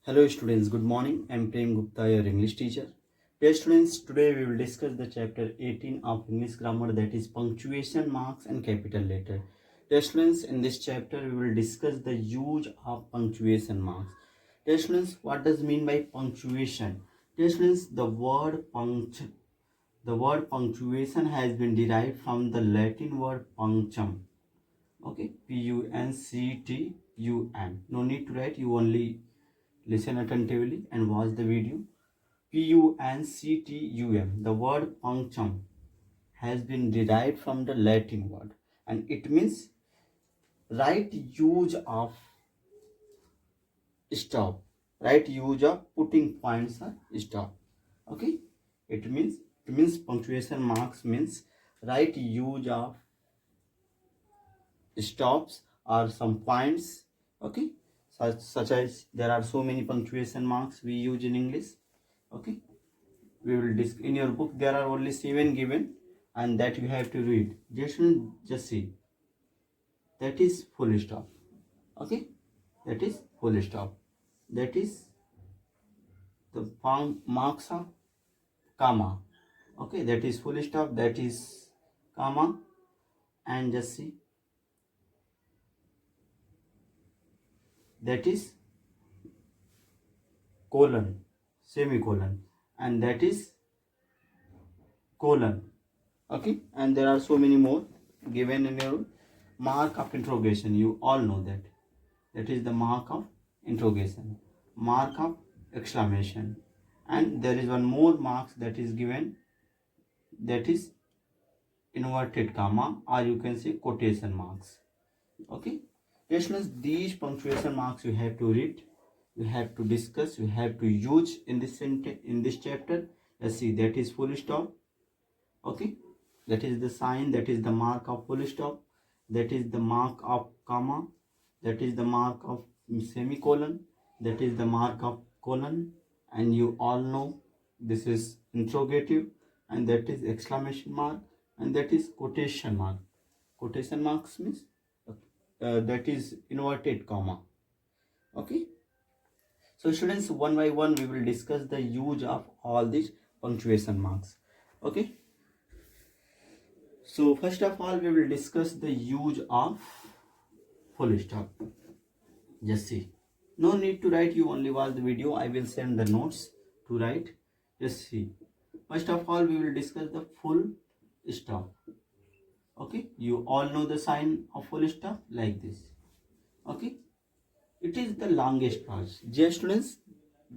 Hello students, good morning. I am Prem Gupta, your English teacher. Dear students, today we will discuss the chapter 18 of English grammar, that is punctuation marks and capital letter. Dear students, in this chapter we will discuss the use of punctuation marks. Dear students, what does mean by punctuation? Dear students, the word punctuation has been derived from the Latin word punctum. Okay, Punctum. No need to write, you only listen attentively and watch the video. Punctum. The word punctum has been derived from the Latin word and it means right use of stop, right use of putting points or stop. Okay, it means punctuation marks means right use of stops or some points. Okay, such as there are so many punctuation marks we use in English. Okay, we will in your book there are only 7 given and that you have to read. Just see, that is full stop. Okay, that is full stop. That is the marks of comma. Okay, that is full stop, that is comma, and just see, that is colon, semicolon, and that is colon. Okay, and there are so many more given in your mark of interrogation. You all know that. That is the mark of interrogation, mark of exclamation, and there is one more mark that is given, that is inverted comma, or you can say quotation marks. Okay, yes, these punctuation marks you have to read, you have to discuss, you have to use in this sentence, in this chapter. Let's see, that is full stop. Okay, that is the sign, that is the mark of full stop, that is the mark of comma, that is the mark of semicolon, that is the mark of colon, and you all know this is interrogative, and that is exclamation mark, and that is quotation mark. Quotation marks means that is inverted comma. Okay, so students, one by one we will discuss the use of all these punctuation marks. Okay, so first of all we will discuss the use of full stop. Just see, no need to write, you only watch the video. I will send the notes to write. Just see, first of all we will discuss the full stop. Okay, you all know the sign of full stop like this. Okay, it is the longest pause. Dear students,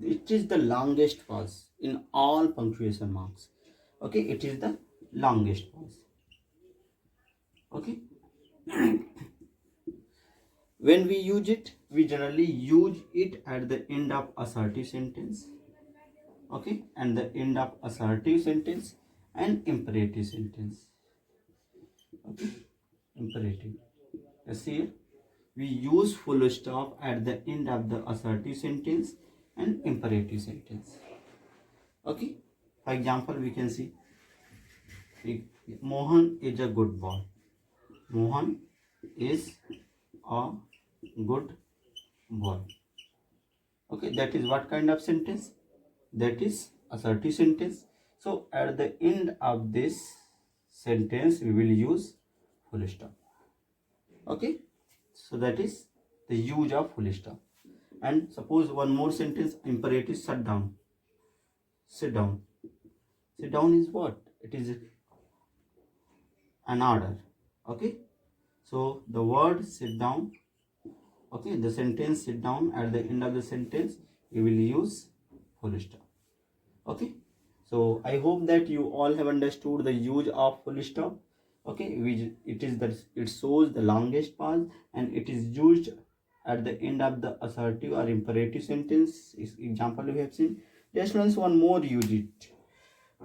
it is the longest pause in all punctuation marks. Okay, it is the longest pause. Okay, when we use it, we generally use it at the end of assertive sentence. Okay, and the end of assertive sentence and imperative sentence. Okay, imperative. See here, we use full stop at the end of the assertive sentence and imperative sentence. Okay, for example, we can see Mohan is a good boy. Mohan is a good boy. Okay, that is what kind of sentence? That is assertive sentence. So at the end of this sentence we will use full stop. Okay, so that is the use of full stop. And suppose one more sentence, imperative, shut down. Sit down. Sit down is what? It is an order. Okay, so the word sit down. Okay, the sentence sit down, at the end of the sentence you will use full stop. Okay, so I hope that you all have understood the use of full stop. Okay, it shows the longest pause and it is used at the end of the assertive or imperative sentence. Example we have seen. Just once one more use it.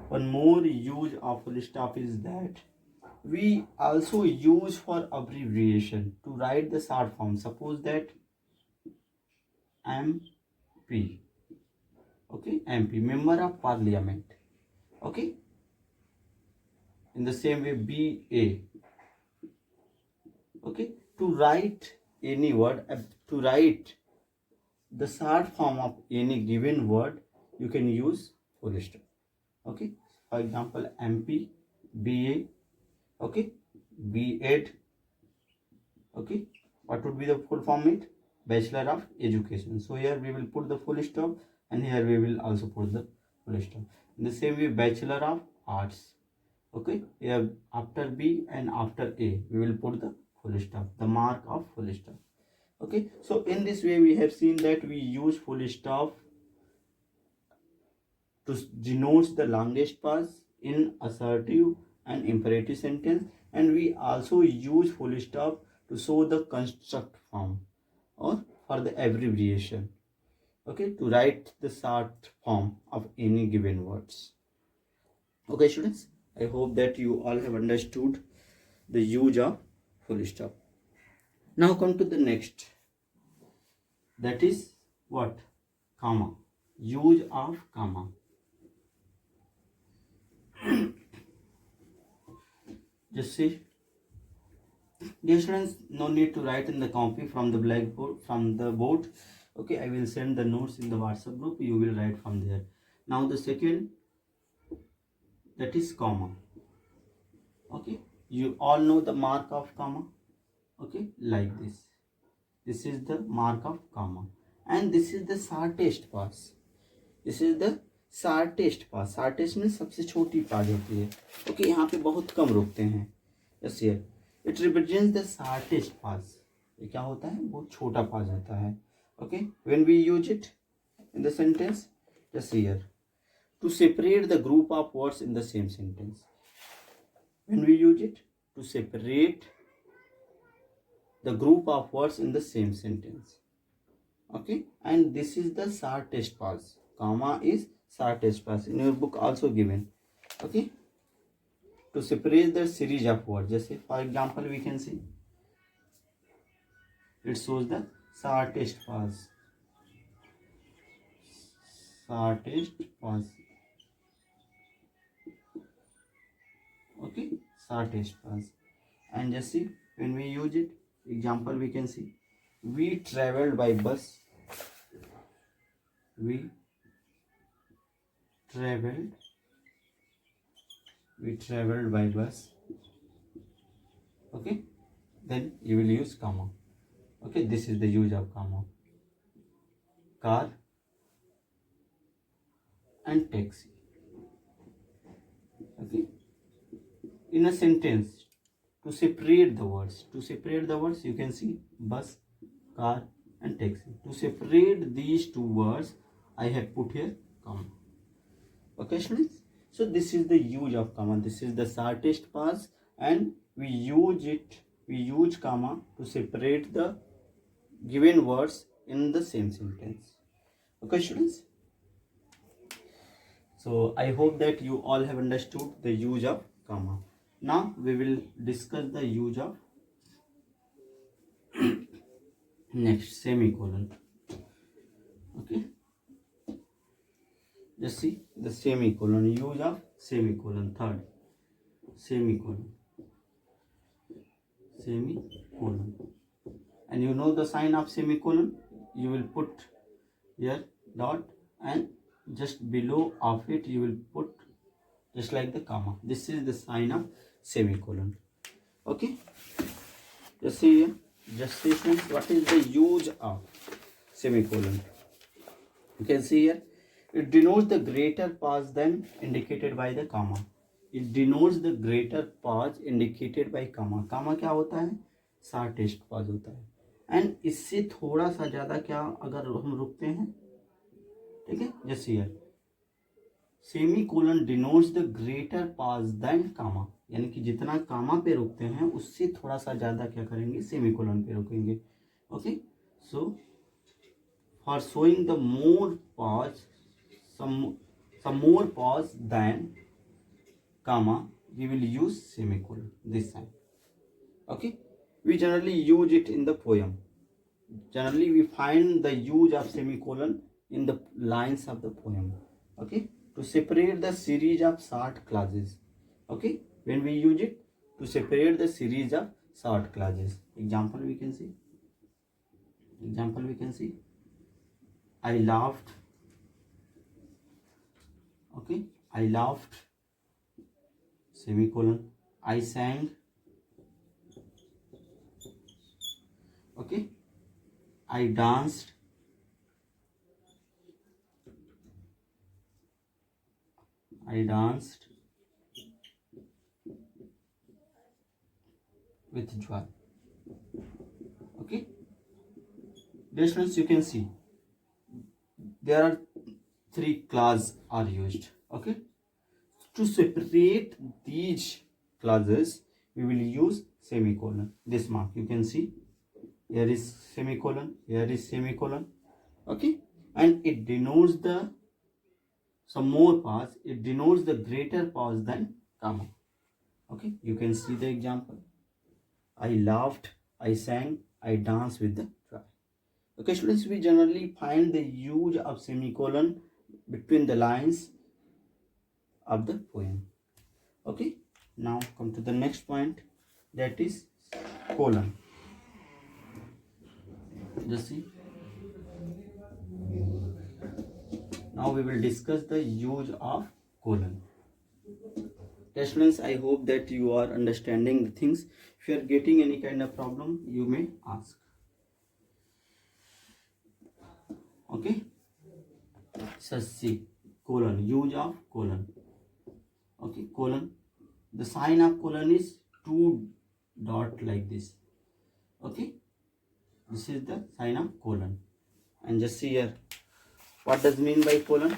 One more use of full stop is that we also use for abbreviation to write the short form. Suppose that MP. Okay, MP, member of parliament. Okay, in the same way BA. Okay, to write any word, to write the short form of any given word, you can use full stop. Okay, for example, MP, BA, okay, B.Ed, okay, what would be the full form? It Bachelor of Education. So here we will put the full stop, and here we will also put the full stop. In the same way, Bachelor of Arts, okay, here after B and after A we will put the full stop, the mark of full stop. Okay, so in this way we have seen that we use full stop to denote the longest pause in assertive and imperative sentence, and we also use full stop to show the construct form or for the abbreviation, okay, to write the short form of any given words. Okay students, I hope that you all have understood the use of full stop. Now come to the next, that is what? Comma. Use of comma. Just see, dear students, no need to write in the copy from the blackboard, from the board. Okay, I will send the notes in the WhatsApp group, you will write from there. Now the second, that is comma. Okay, you all know the mark of comma. Okay, like this is the mark of comma, and this is the shortest pass. This is the shortest pass. shortest में सबसे छोटी पास होती है. Okay, यहाँ पे बहुत कम रुकते हैं. Yes here it represents the shortest pause. ये क्या होता है? बहुत छोटा पास होता है. Okay, when we use it in the sentence, just here to separate the group of words in the same sentence. When we use it to separate the group of words in the same sentence. Okay, and this is the shortest pass. Comma is shortest pass. In your book also given. Okay, to separate the series of words. Just say, for example, we can see it shows the shortest pass. Shortest pass. Okay, shortest pass. And just see, when we use it, example we can see, we traveled by bus. We traveled by bus. Okay, then you will use comma. Okay, this is the use of comma. Car and taxi. Okay, in a sentence, to separate the words, you can see bus, car and taxi. To separate these two words, I have put here comma. Okay students, so this is the use of comma. This is the shortest pass, and we use comma to separate the given words in the same sentence. Okay students, so I hope that you all have understood the use of comma. Now we will discuss the use of next, semicolon. Okay, just see the semicolon, use of semicolon. Third, semicolon, and you know the sign of semicolon. You will put here dot, and just below of it you will put just like the comma. This is the sign of semicolon. Okay, just see here, just see what is the use of semicolon. You can see here, it denotes the greater pause than indicated by the comma. It denotes the greater pause indicated by comma. comma क्या होता है? shortest pause होता है, and इससे थोड़ा सा ज़्यादा क्या अगर हम रुकते हैं, ठीक है, just here semicolon denotes the greater pause than comma, यानी कि जितना कामा पे रुकते हैं उससे थोड़ा सा ज़्यादा क्या करेंगे? सेमीकोलन पे रुकेंगे. Okay, so for showing the more pause, some more pause than comma, we will use semicolon, this sign. Okay, we generally use it in the poem. Generally we find the use of semicolon in the lines of the poem. Okay, to separate the series of short clauses. Okay, when we use it to separate the series of short clauses. Example we can see, I laughed. Okay, I laughed, semicolon. I sang. Okay, I danced. I danced with joy. Okay, dear students, you can see there are three clauses are used. Okay, to separate these clauses we will use semicolon. This mark you can see, here is semicolon, here is semicolon. Okay, and it denotes the some more pause, it denotes the greater pause than comma. Okay, you can see the example. I laughed, I sang, I danced with the joy. Okay students, we generally find the use of semicolon between the lines of the poem. Okay, now come to the next point, that is colon. Just see, now we will discuss the use of colon. Students, I hope that you are understanding the things. If you are getting any kind of problem, you may ask. Okay, so see, colon, use of colon. Okay, colon, the sign of colon is two dot like this. Okay, this is the sign of colon. And just see here, what does mean by colon?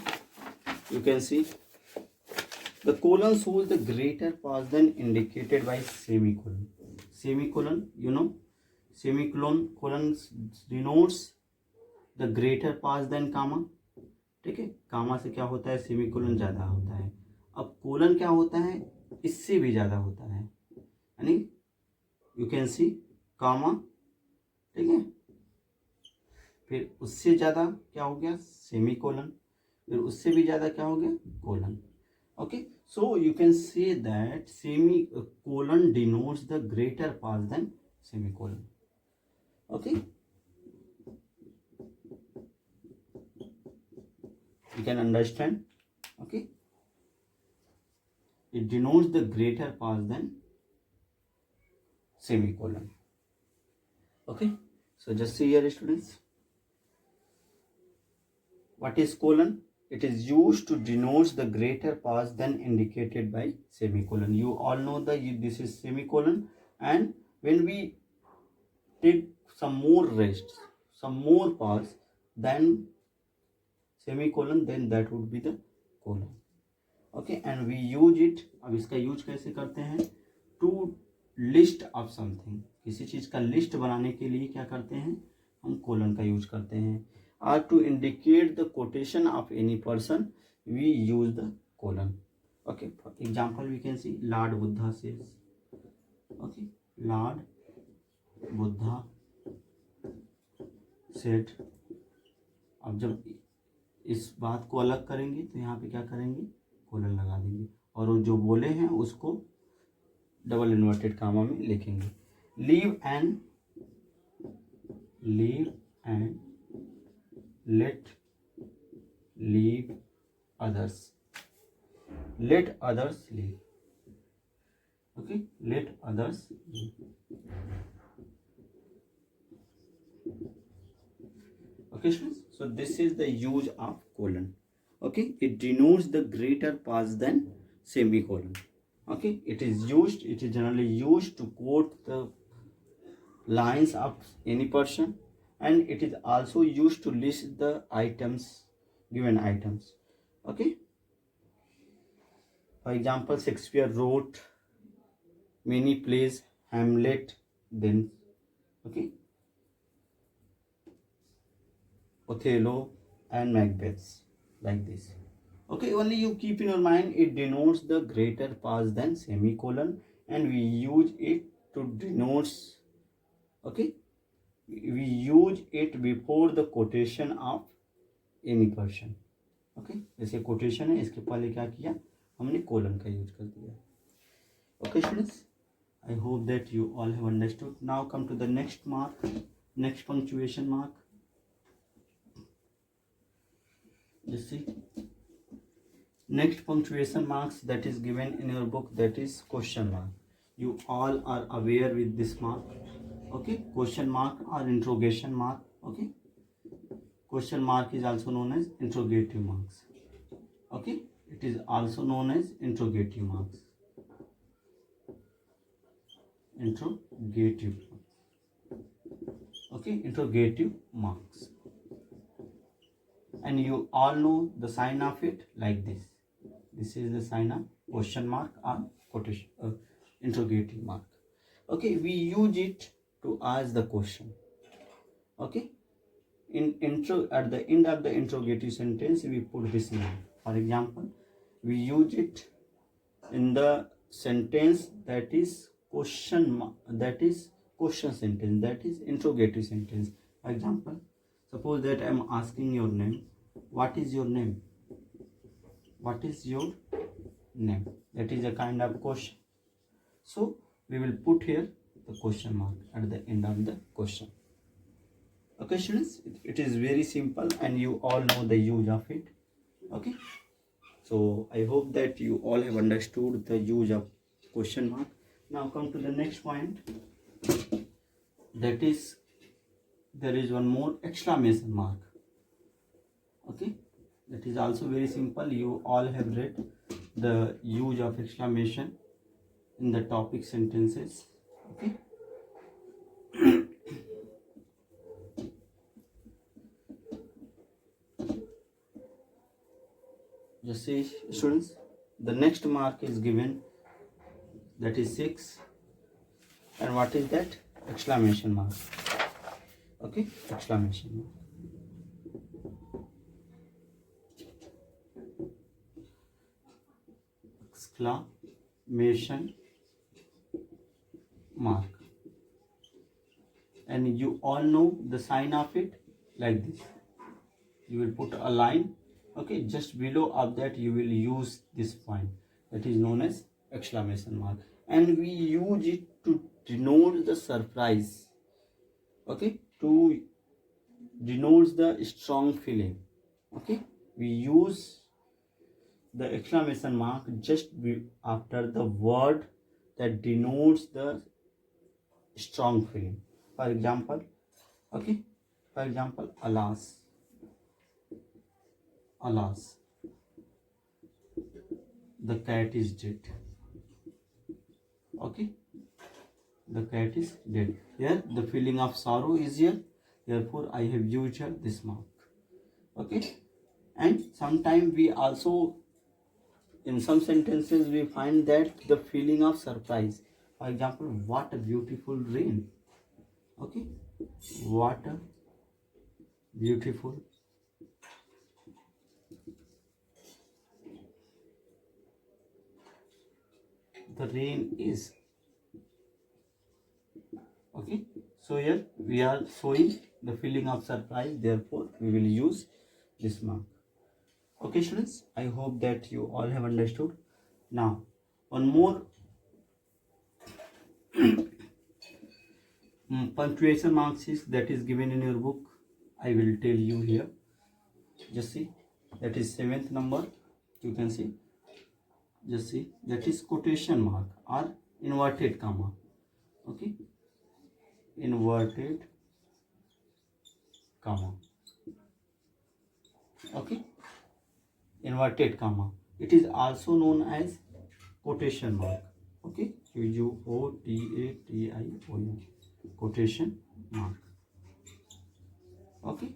You can see the colon shows the greater pause than indicated by semicolon. Semicolon, you know, semicolon colon denotes the greater pause than comma. ठीक है, कामा से क्या होता है, semicolon ज्यादा होता है. अब कोलन क्या होता है, इससे भी ज्यादा होता है, यानी यू कैन सी कामा. ठीक है, फिर उससे ज्यादा क्या हो गया, सेमीकोलन. फिर उससे भी ज्यादा क्या हो गया, colon. Okay, so you can say that semicolon denotes the greater pause than semicolon. Okay, you can understand. Okay, it denotes the greater pause than semicolon. Okay, so just see here students, what is colon? It is used to denote the greater pause than indicated by semicolon. You all know that this is semicolon, and when we take some more rest, some more pause than semicolon, then that would be the colon. Okay, and we use it. अब इसका use कैसे करते हैं, to list of something, किसी चीज का list बनाने के लिए क्या करते हैं, हम कोलन का यूज करते हैं. Or to indicate the quotation of any person, we use the colon. Okay, for example, we can see Lord Buddha says. Okay, Lord Buddha said. अब जब इस बात को अलग करेंगे तो यहाँ पे क्या करेंगे, कोलन लगा देंगे, और वो जो बोले हैं उसको डबल इन्वर्टेड कामा में लिखेंगे. Leave and let leave others, let others leave. Okay, let others leave. Okay students, so this is the use of colon. Okay, it denotes the greater pause than semicolon. Okay, it is generally used to quote the lines of any person, and it is also used to list the items, given items. Okay, for example, Shakespeare wrote many plays, Hamlet, then okay, Othello and Macbeth, like this. Okay, only you keep in your mind, it denotes the greater pause than semicolon, and we use it to denote. Okay, we use it before the quotation of any person. Okay, जैसे quotation है, इसके पहले क्या किया, हमने colon का use कर दिया. Okay students, I hope that you all have understood. Now come to the next mark, next punctuation mark. You see, next punctuation marks that is given in your book, that is question mark. You all are aware with this mark. Okay, question mark or interrogation mark. Okay, question mark is also known as interrogative marks. Okay, it is also known as interrogative marks. Interrogative. Okay, interrogative marks. And you all know the sign of it like this. This is the sign of question mark or quotation interrogative mark. Okay, we use it to ask the question. Okay, in intro, at the end of the interrogative sentence we put this mark. For example, we use it in the sentence that is question sentence, that is interrogative sentence. For example, suppose that I am asking your name. What is your name? What is your name? That is a kind of question. So we will put here the question mark at the end of the question. Okay, students, it is very simple and you all know the use of it. Okay, so I hope that you all have understood the use of question mark. Now come to the next point, that is there is one more exclamation mark. Okay, that is also very simple. You all have read the use of exclamation in the topic sentences. Okay, just see, students, the next mark is given, that is 6, and what is that? Exclamation mark. Okay, exclamation mark. Exclamation mark. And you all know the sign of it like this. You will put a line. Okay, just below of that you will use this point, that is known as exclamation mark, and we use it to denote the surprise. Okay, to denote the strong feeling. Okay, we use the exclamation mark just after the word that denotes the strong feeling. For example, okay, for example, alas, alas, the cat is dead. Okay, the cat is dead. Here the feeling of sorrow is here, therefore I have used here this mark. Okay, and sometimes we also, in some sentences we find that the feeling of surprise. For example, what a beautiful rain. Okay, what a beautiful the rain is. Okay, so here we are showing the feeling of surprise, therefore we will use this mark. Okay, students, I hope that you all have understood. Now one more punctuation marks is that is given in your book. I will tell you here. Just see, that is 7th number. You can see. Just see, that is quotation mark or inverted comma. Okay, inverted comma. Okay, inverted comma. It is also known as quotation mark. Okay, quotation, quotation mark. Okay,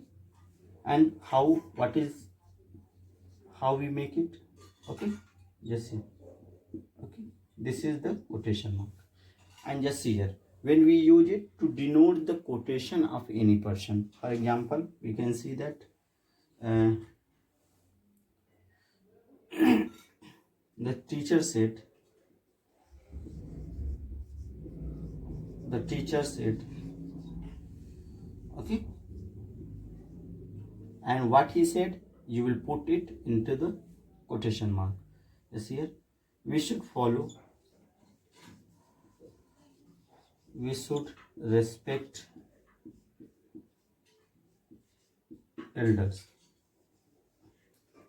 and how we make it? Okay, just see. Okay, this is the quotation mark, and just see here, when we use it to denote the quotation of any person. For example, we can see that the teacher said, okay, and what he said, you will put it into the quotation mark. Yes, here we should respect elders.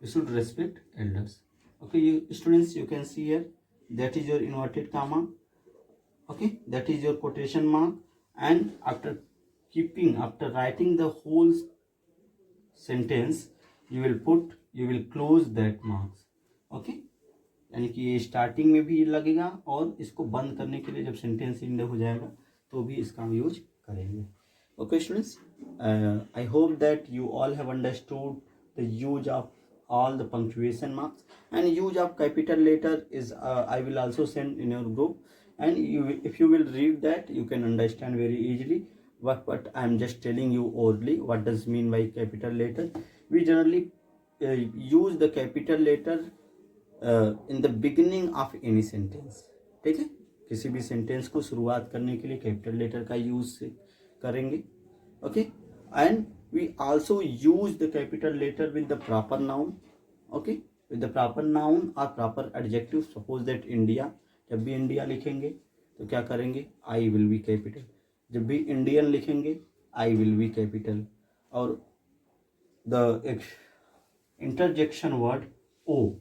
You should respect elders. Okay, you students, you can see here, that is your inverted comma. Okay, that is your quotation mark. And after writing the whole sentence, you will close that marks. Okay, यानी कि ये starting में भी लगेगा और इसको बंद करने के लिए जब सेंटेंस इंड हो जाएगा तो भी इसका हम यूज करेंगे. Okay students, I hope that you all have understood the use of all the punctuation marks, and use of capital letter is I will also send in your group, and if you will read that, you can understand very easily what I am just telling you orally. What does mean by capital letter? We generally use the capital letter in the beginning of any sentence. ठीक है, किसी भी sentence को शुरुआत करने के लिए capital letter का यूज करेंगे. Okay, and we also use the capital letter with the proper noun. Okay, with the proper noun और proper adjective. Suppose that India, जब भी इंडिया लिखेंगे तो क्या करेंगे, आई विल बी कैपिटल. जब भी इंडियन लिखेंगे, आई विल बी कैपिटल. और the interjection word O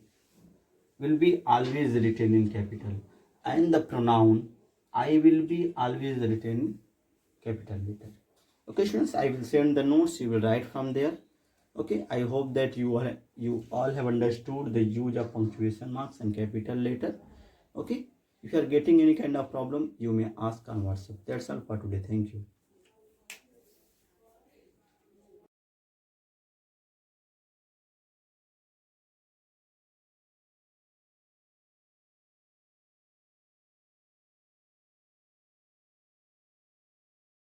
will be always written in capital, and the pronoun I will be always written in capital letter. Okay students, I will send the notes, you will write from there. Okay, I hope that you all have understood the use of punctuation marks and capital letter. Okay, if you are getting any kind of problem, you may ask on WhatsApp. That's all for today. Thank you.